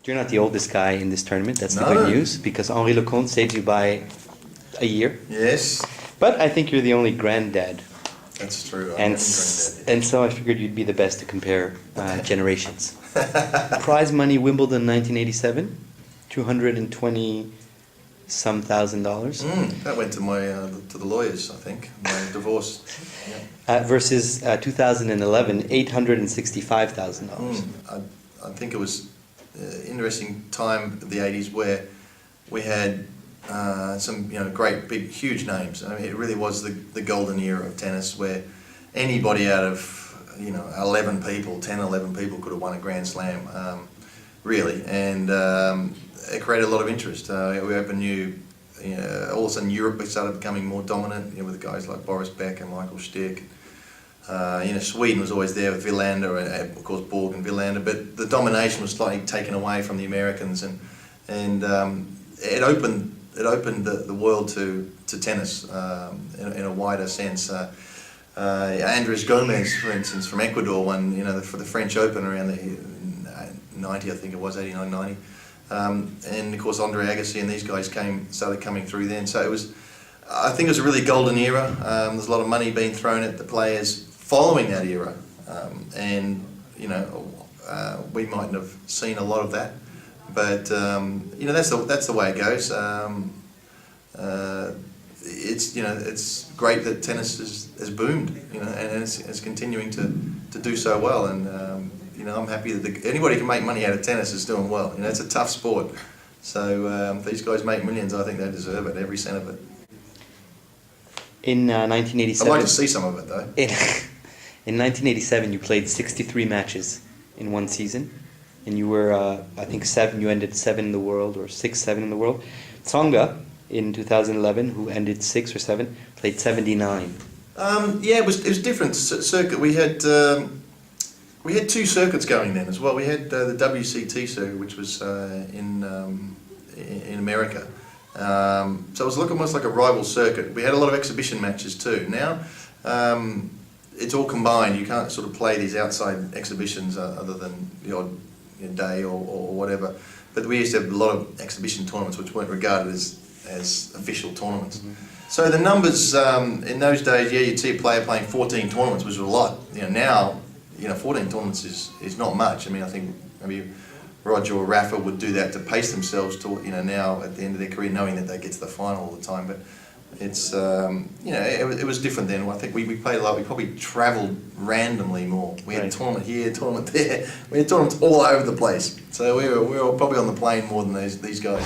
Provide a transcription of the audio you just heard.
You're not the oldest guy in this tournament. That's the No. good news, because Henri Lecomte saved you by a year. Yes, But I think you're the only granddad. that's true. And so I figured you'd be the best to compare generations. Prize money Wimbledon 1987, $220-some thousand. That went to my to the lawyers, I think. My divorce. Yeah. Versus 2011, $865,000. I think it was interesting time of the 80s where we had some great big huge names. I mean, it really was the golden era of tennis where anybody out of 11 people could have won a Grand Slam, really, and it created a lot of interest. We opened all of a sudden Europe started becoming more dominant, with guys like Boris Beck and Michael Stick. Sweden was always there with Wilander and of course Borg and Wilander, but the domination was slightly taken away from the Americans, and it opened the world to tennis in a wider sense. Andres Gomez, for instance, from Ecuador, won for the French Open around the 90, I think it was 89, 90, and of course Andre Agassi and these guys started coming through then. So I think it was a really golden era. There's a lot of money being thrown at the players following that era, and we mightn't have seen a lot of that, but that's the way it goes. It's great that tennis has boomed, and it's continuing to do so well, and I'm happy that anybody can make money out of tennis is doing well. It's a tough sport, so these guys make millions. I think they deserve it, every cent of it. In 1987, I'd like to see some of it though. In 1987, you played 63 matches in one season, and you were, I think, You ended 7 in the world, or 6, 7 in the world. Tsonga in 2011, who ended 6 or 7, played 79. It was different circuit. We had 2 circuits going then as well. We had the WCT circuit, which was in America. So it was almost like a rival circuit. We had a lot of exhibition matches too. Now it's all combined. You can't sort of play these outside exhibitions other than the odd day or whatever. But we used to have a lot of exhibition tournaments which weren't regarded as official tournaments. Mm-hmm. So the numbers in those days, you'd see a player playing 14 tournaments, which was a lot. Now, 14 tournaments is not much. I mean, I think maybe Roger or Rafa would do that to pace themselves to, now at the end of their career, knowing that they get to the final all the time. But it's, it was different then. I think we played a lot. We probably travelled randomly more. We had a tournament here, a tournament there. We had tournaments all over the place. So we were probably on the plane more than these guys.